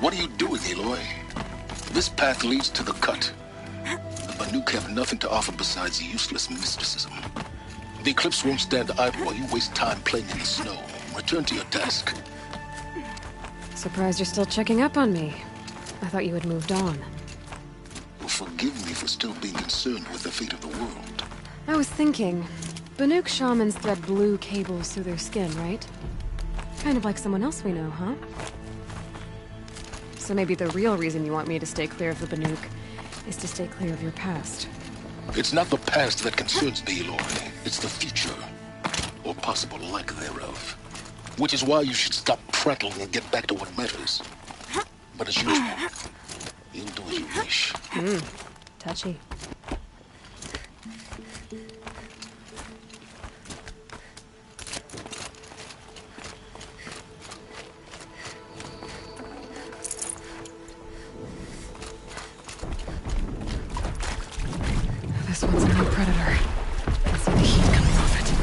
What are you doing, Aloy? This path leads to the cut. The Banuk have nothing to offer besides useless mysticism. The Eclipse won't stand idle while you waste time playing in the snow. Return to your task. Surprised you're still checking up on me. I thought you had moved on. Well, forgive me for still being concerned with the fate of the world. I was thinking, Banuk shamans thread blue cables through their skin, right? Kind of like someone else we know, huh? So maybe the real reason you want me to stay clear of the Banuk is to stay clear of your past. It's not the past that concerns me, Aloy. It's the future. Or possible lack thereof. Which is why you should stop prattling and get back to what matters. But as usual, you'll do as you wish. Touchy. This one's a new predator. Can see the heat coming off it.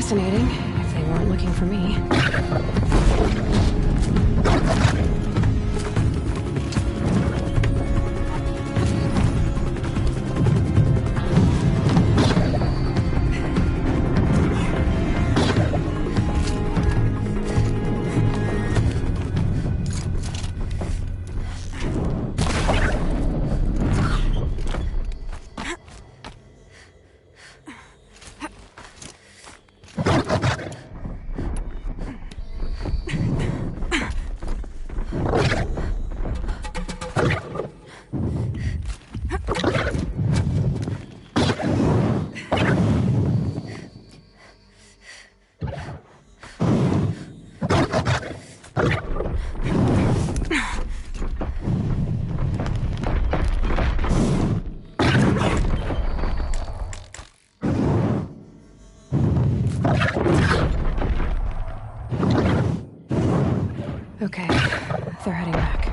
fascinating, if they weren't looking for me. Okay, they're heading back.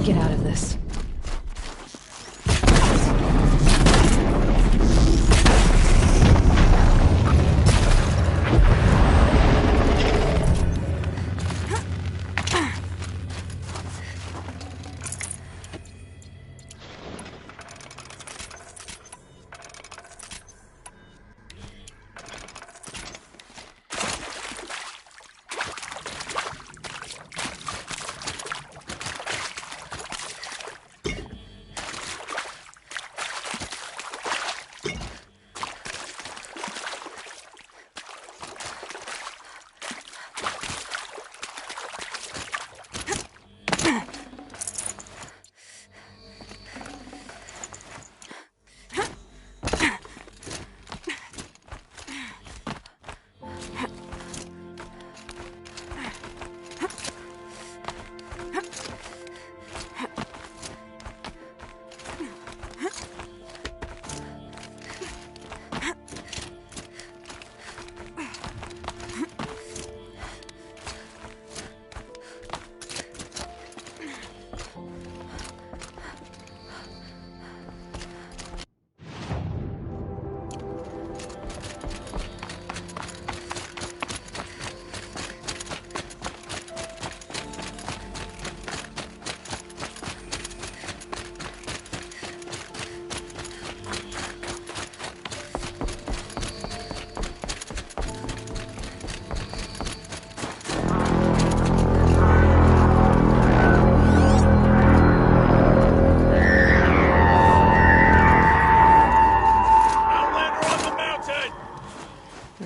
Get out of this.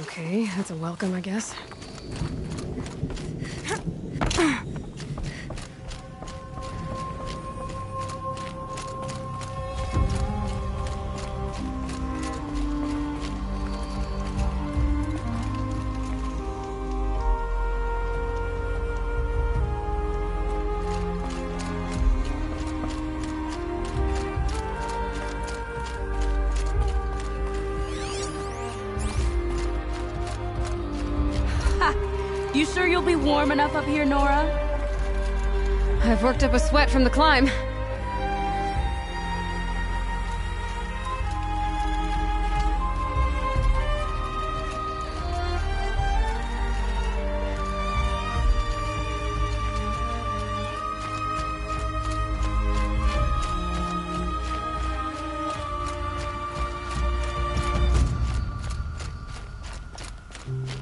Okay, that's a welcome, I guess. You sure you'll be warm enough up here, Nora? I've worked up a sweat from the climb.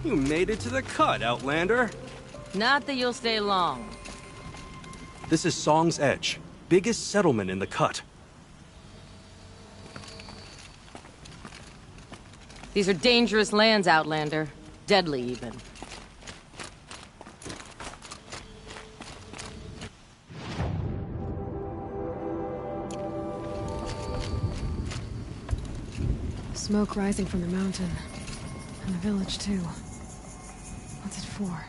You made it to the cut, Outlander. Not that you'll stay long. This is Song's Edge, biggest settlement in the cut. These are dangerous lands, Outlander. Deadly, even. Smoke rising from the mountain. And the village, too. What's it for?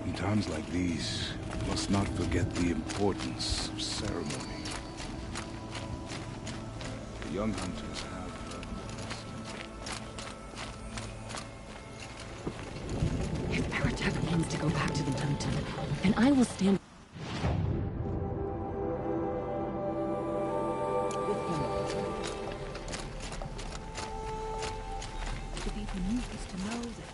In times like these, we must not forget the importance of ceremony. The young hunters have learned the lesson. If Aratak plans to go back to the mountain, then I will stand with him. To be beneath is to know that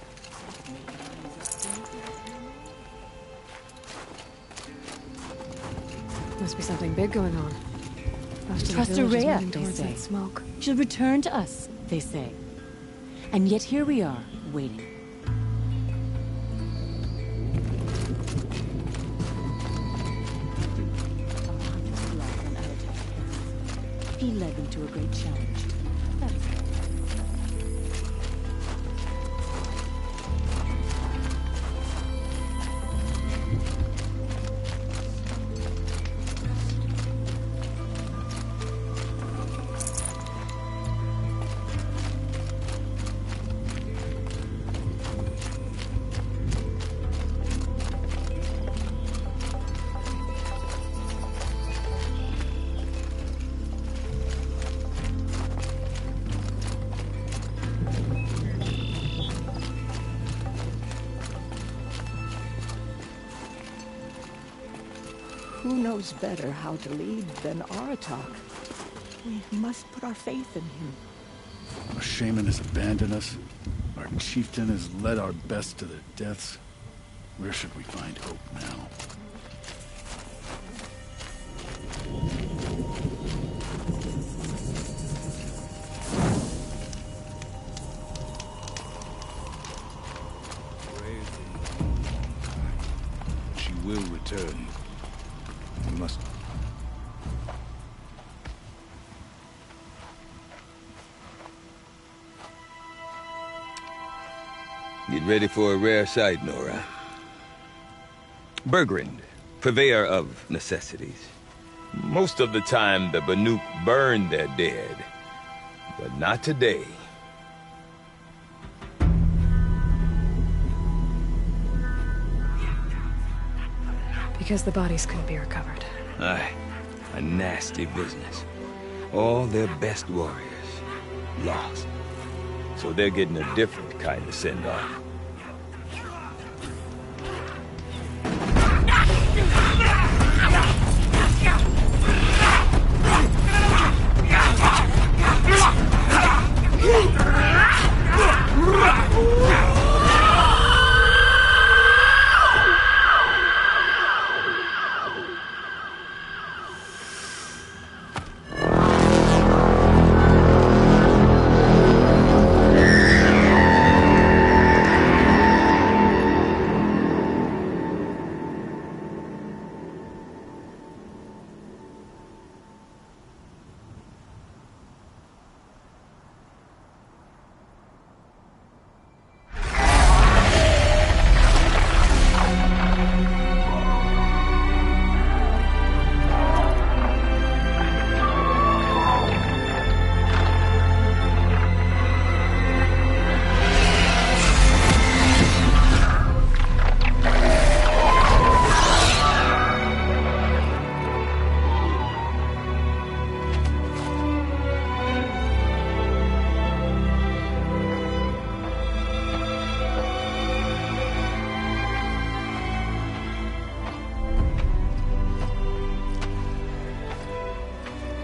Must be something big going on. Most of Trust the village is Araya, moving they towards say. that smoke. she'll return to us, they say. And yet here we are, waiting. He led them to a great challenge. That is all. Who knows better how to lead than Aratak? We must put our faith in him. Our shaman has abandoned us. Our chieftain has led our best to their deaths. Where should we find hope now? She will return. We must... Get ready for a rare sight, Nora. Bergrand, purveyor of necessities. Most of the time, the Banuk burn their dead. But not today. Because the bodies couldn't be recovered. Aye, a nasty business. All their best warriors lost. So they're getting a different kind of send-off.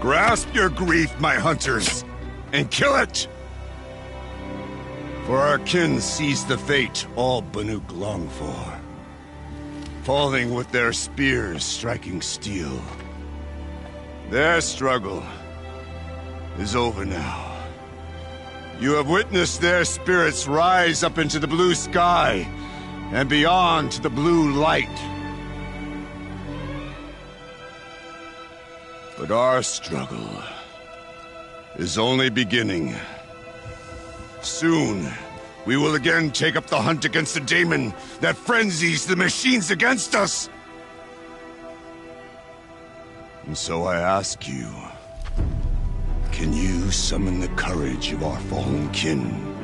Grasp your grief, my hunters, and kill it! For our kin sees the fate all Banuk long for. falling with their spears striking steel. Their struggle is over now. You have witnessed their spirits rise up into the blue sky and beyond to the blue light. But our struggle is only beginning. Soon, we will again take up the hunt against the Daemon that frenzies the machines against us. And so I ask you, can you summon the courage of our fallen kin?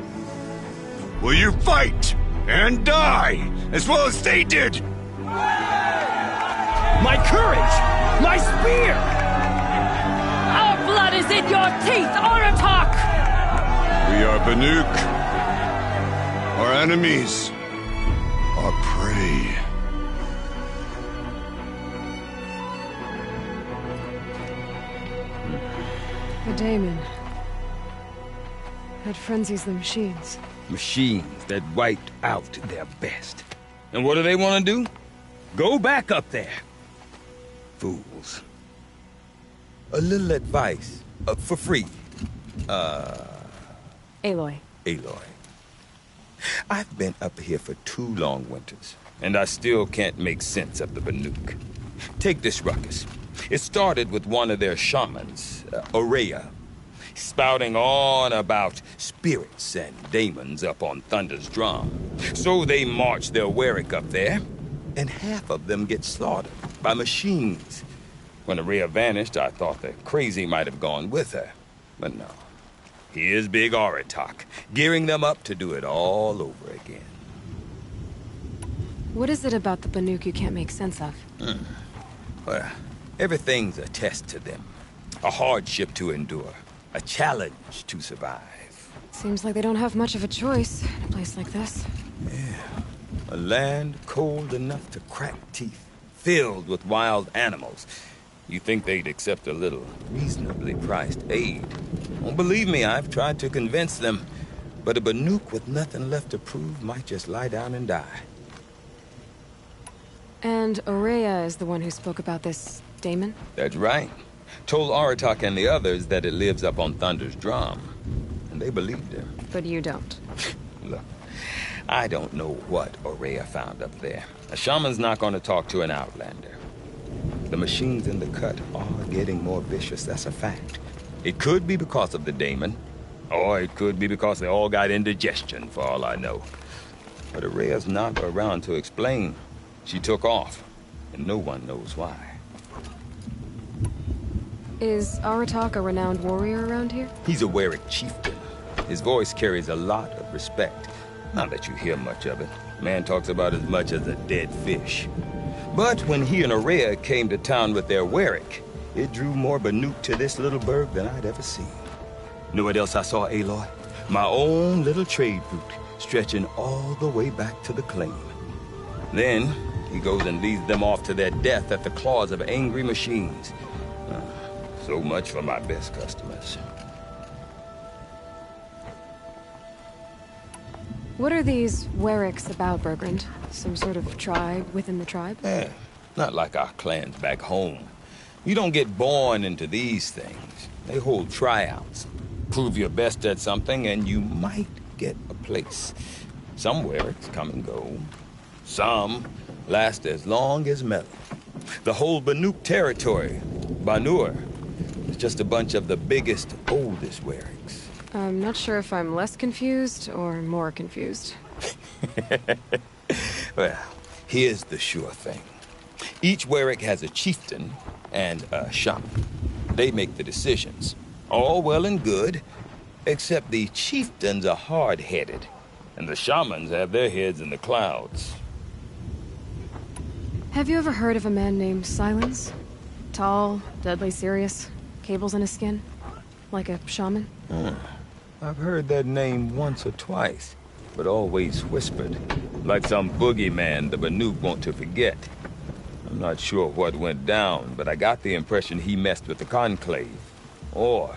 Will you fight and die as well as they did? My courage! My spear! Our blood is in your teeth, Aratak! We are Banuk. Our enemies are prey. The Daemon. That frenzies the machines. Machines that wiped out their best. And what do they want to do? Go back up there. Fools. A little advice, for free. Aloy. Aloy. I've been up here for 2 long winters, and I still can't make sense of the Banuk. Take this ruckus. It started with one of their shamans, Aurea, spouting on about spirits and daemons up on Thunder's drum. So they march their Warwick up there, and half of them get slaughtered by machines. When Aurea vanished, I thought the crazy might have gone with her, but no. Here's big Aratak, gearing them up to do it all over again. What is it about the Banuk you can't make sense of? Well, everything's a test to them. A hardship to endure. A challenge to survive. Seems like they don't have much of a choice in a place like this. Yeah. A land cold enough to crack teeth, filled with wild animals. You think they'd accept a little reasonably priced aid. Well, believe me, I've tried to convince them. But a Banuk with nothing left to prove might just lie down and die. And Aurea is the one who spoke about this Daemon? That's right. Told Aratak and the others that it lives up on Thunder's drum. And they believed him. But you don't. Look, I don't know what Aurea found up there. A shaman's not going to talk to an outlander. The machines in the cut are getting more vicious, that's a fact. It could be because of the Daemon, or it could be because they all got indigestion, for all I know. But Aurea's not around to explain. She took off, and no one knows why. Is Aratak a renowned warrior around here? He's a Warwick chieftain. His voice carries a lot of respect. Not that you hear much of it. Man talks about as much as a dead fish. But when he and Aurea came to town with their Warwick, it drew more Banuk to this little burg than I'd ever seen. Know what else I saw, Aloy? My own little trade route, stretching all the way back to the claim. Then, he goes and leads them off to their death at the claws of angry machines. So much for my best customers. What are these Warwicks about, Bergrand? Some sort of tribe within the tribe? Yeah, not like our clans back home. You don't get born into these things. They hold tryouts. Prove your best at something and you might get a place. Some Warwicks come and go. Some last as long as metal. The whole Banuk territory, Banur, is just a bunch of the biggest, oldest Warwicks. I'm not sure if I'm less confused or more confused. Well, here's the sure thing. Each Warwick has a chieftain and a shaman. They make the decisions. All well and good, except the chieftains are hard-headed, and the shamans have their heads in the clouds. Have you ever heard of a man named Silence? Tall, deadly serious, cables in his skin? Like a shaman? I've heard that name once or twice, but always whispered, like some boogeyman the Banuk want to forget. I'm not sure what went down, but I got the impression he messed with the Conclave. Or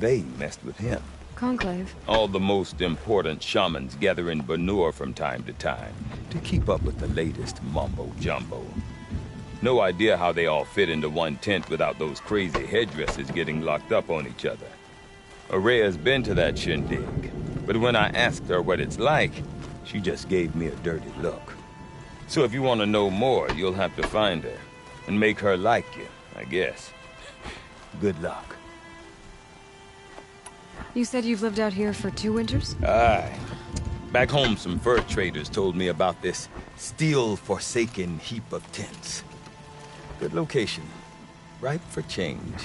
they messed with him. Conclave? All the most important shamans gather in Banuk from time to time to keep up with the latest mumbo-jumbo. No idea how they all fit into one tent without those crazy headdresses getting locked up on each other. Araya's been to that shindig, but when I asked her what it's like, she just gave me a dirty look. So if you want to know more, you'll have to find her and make her like you, I guess. Good luck. You said you've lived out here for 2 winters? Aye. Back home, some fur traders told me about this steel-forsaken heap of tents. Good location. Ripe for change.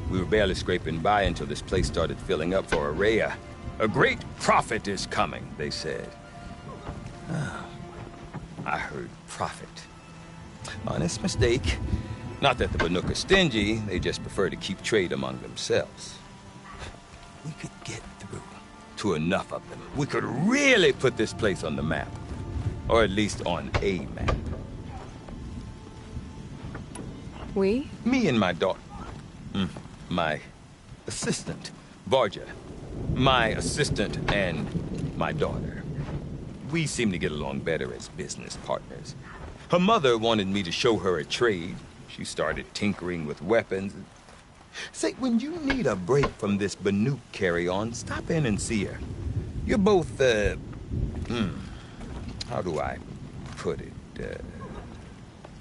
We were barely scraping by until this place started filling up for Araya. A great prophet is coming, they said. I heard prophet. Honest mistake. Not that the Banuk are stingy, they just prefer to keep trade among themselves. We could get through to enough of them. We could really put this place on the map. Or at least on a map. We? Me and my daughter. My assistant, Varja. My assistant and my daughter. We seem to get along better as business partners. Her mother wanted me to show her a trade. She started tinkering with weapons. Say, when you need a break from this Banuk carry-on, stop in and see her. You're both, how do I put it,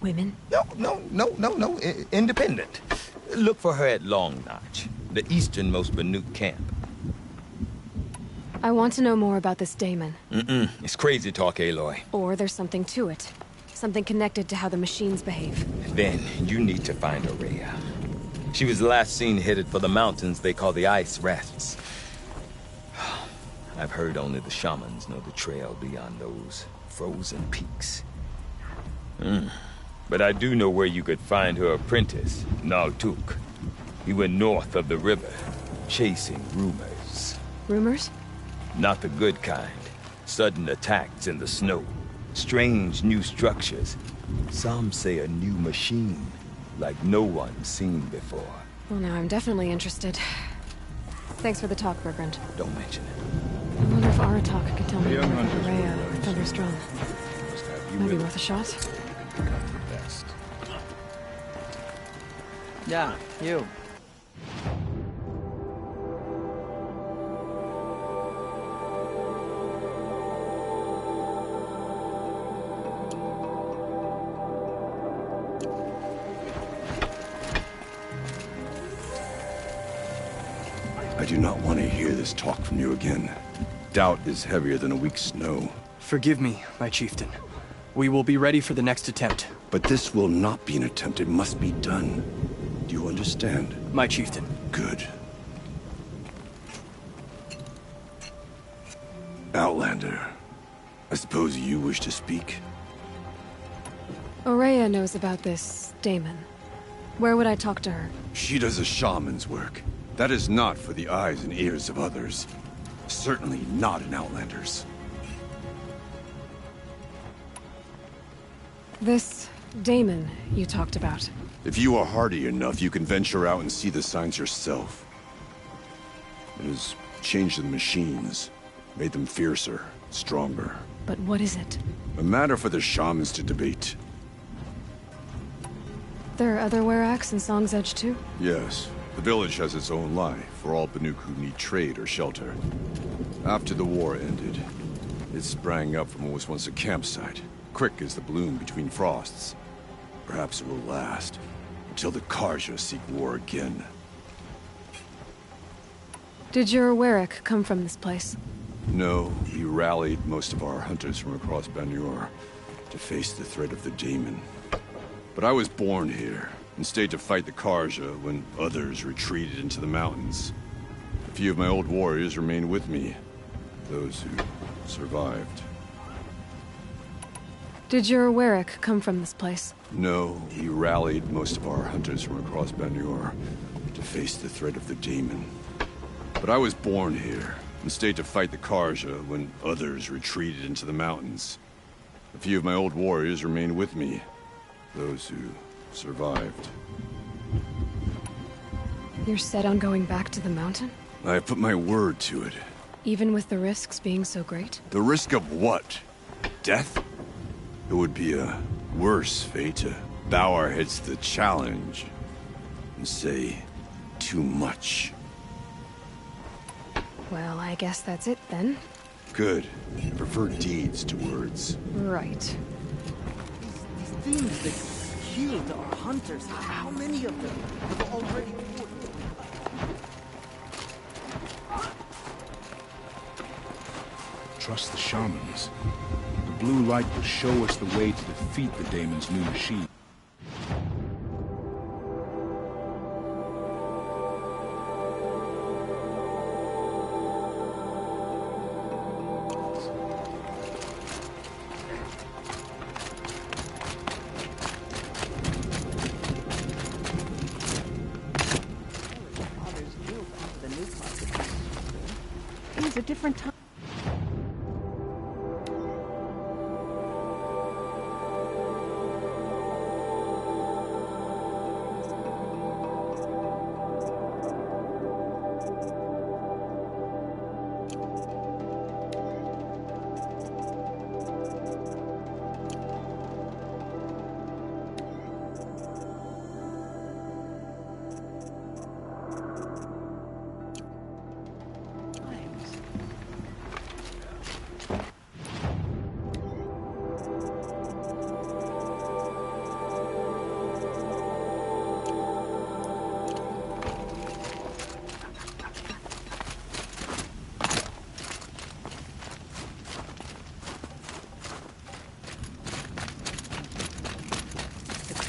Women? No, independent. Look for her at Long Notch, the easternmost Banuk camp. I want to know more about this Daemon. It's crazy talk, Aloy. Or there's something to it. Something connected to how the machines behave. Then you need to find Araya. She was last seen headed for the mountains they call the Ice Rafts. I've heard only the shamans know the trail beyond those frozen peaks. But I do know where you could find her apprentice, Naltuk. He went north of the river, chasing rumors. Rumors? Not the good kind. Sudden attacks in the snow. Strange new structures. Some say a new machine, like no one's seen before. Well, now I'm definitely interested. Thanks for the talk, Bergrand. Don't mention it. I wonder if Aratak could tell me young more about hunters Araya will or Thunderstrong. Might be worth a shot. Yeah, you. I do not want to hear this talk from you again. Doubt is heavier than a week's snow. Forgive me, my chieftain. We will be ready for the next attempt. But this will not be an attempt. It must be done. Do you understand? My chieftain. Good. Outlander, I suppose you wish to speak? Araya knows about this Daemon. Where would I talk to her? She does a shaman's work. That is not for the eyes and ears of others. Certainly not an Outlander's. This Daemon you talked about. If you are hardy enough, you can venture out and see the signs yourself. It has changed the machines, made them fiercer, stronger. But what is it? A matter for the shamans to debate. There are other Weraks in Song's Edge too? Yes. The village has its own life for all Banuk who need trade or shelter. After the war ended, it sprang up from what was once a campsite, quick as the bloom between frosts. Perhaps it will last, until the Karja seek war again. Did your Werak come from this place? No, we rallied most of our hunters from across Banuk to face the threat of the Daemon. But I was born here, and stayed to fight the Karja when others retreated into the mountains. A few of my old warriors remained with me, those who survived. Did your Werak come from this place? No, we rallied most of our hunters from across Banuk to face the threat of the Daemon. But I was born here, and stayed to fight the Karja when others retreated into the mountains. A few of my old warriors remained with me, those who survived. You're set on going back to the mountain? I put my word to it. Even with the risks being so great? The risk of what? Death? It would be a worse fate to bow our heads to the challenge and say too much. Well, I guess that's it then. Good. I prefer deeds to words. Right. These things that killed our hunters, how many of them have already fought? Trust the shamans. The blue light will show us the way to defeat the Daemon's new machine. It was a different time.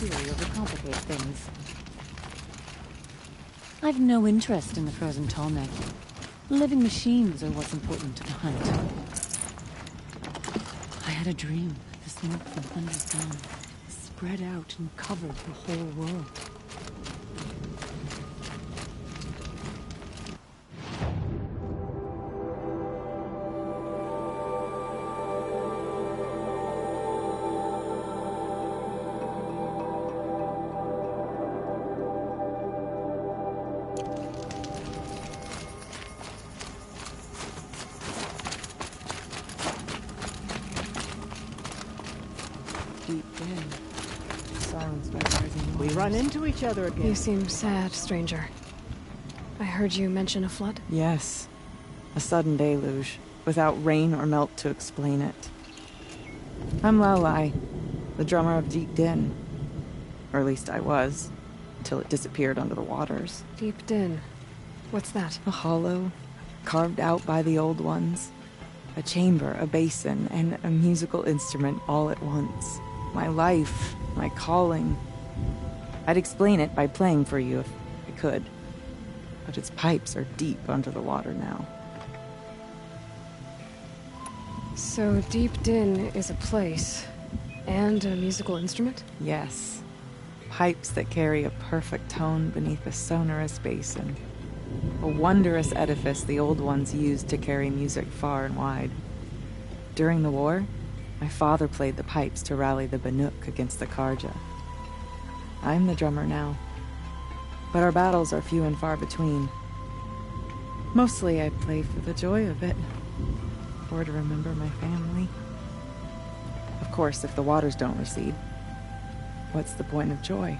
Overcomplicate things. I've no interest in the frozen tallneck. Living machines are what's important to the hunt. I had a dream that the smoke from Thunder's gun spread out and covered the whole world. We run into each other again. You seem sad, stranger. I heard you mention a flood? Yes. A sudden deluge, without rain or melt to explain it. I'm Aloy, the drummer of Deep Din. Or at least I was, until it disappeared under the waters. Deep Din. What's that? A hollow, carved out by the old ones. A chamber, a basin, and a musical instrument all at once. My life, my calling. I'd explain it by playing for you if I could. But its pipes are deep under the water now. So Deep Din is a place, and a musical instrument? Yes. Pipes that carry a perfect tone beneath a sonorous basin. A wondrous edifice the old ones used to carry music far and wide. During the war, my father played the pipes to rally the Banuk against the Karja. I'm the drummer now, but our battles are few and far between. Mostly I play for the joy of it, or to remember my family. Of course, if the waters don't recede, what's the point of joy?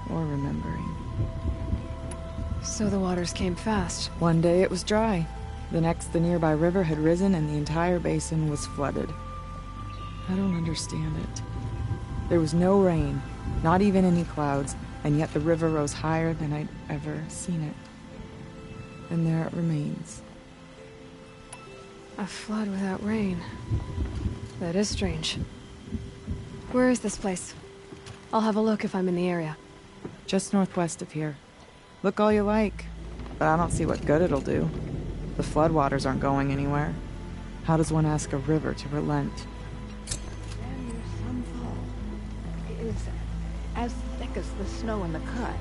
Or remembering? So the waters came fast. One day it was dry. The next, the nearby river had risen and the entire basin was flooded. I don't understand it. There was no rain, not even any clouds, and yet the river rose higher than I'd ever seen it. And there it remains. A flood without rain. That is strange. Where is this place? I'll have a look if I'm in the area. Just northwest of here. Look all you like, but I don't see what good it'll do. The floodwaters aren't going anywhere. How does one ask a river to relent? And your sunfall is as thick as the snow in the cut.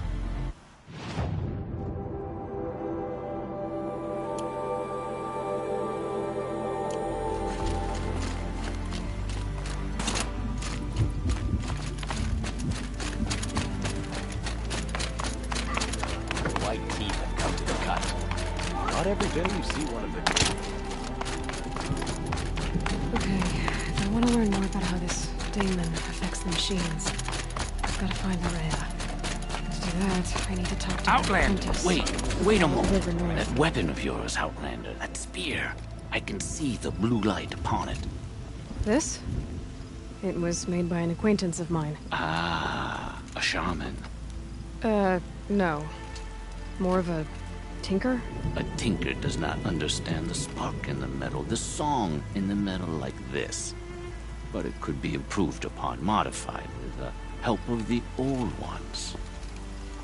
White teeth have come to the cut. Then you see one of them. Okay, if I want to learn more about how this Daemon affects the machines, I've got to find Rhea. To do that, I need to talk to Outlander, wait a moment. North. That weapon of yours, Outlander, that spear. I can see the blue light upon it. This? It was made by an acquaintance of mine. Ah, a shaman. No. More of a tinker? A tinker does not understand the spark in the metal, the song in the metal like this. But it could be improved upon, modified with the help of the old ones.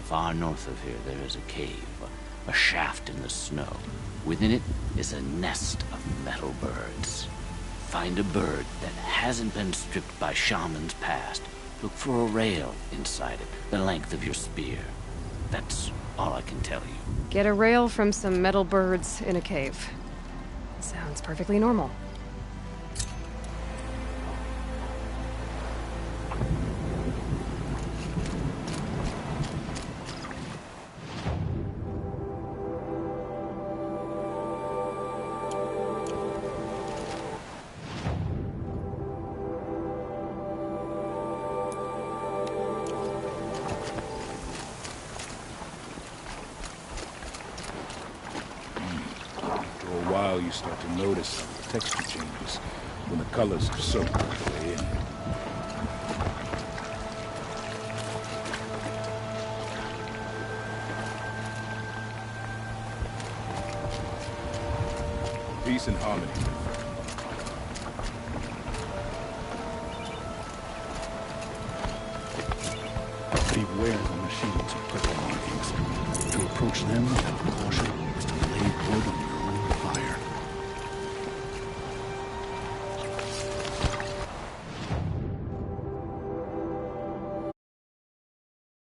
Far north of here there is a cave, a shaft in the snow. Within it is a nest of metal birds. Find a bird that hasn't been stripped by shamans past. Look for a rail inside it, the length of your spear. That's all I can tell you. Get a rail from some metal birds in a cave. Sounds perfectly normal. You start to notice texture changes when the colors are soaked all the way in. Peace and harmony. Beware the machines of purple markings. To approach them without caution is to lay wood on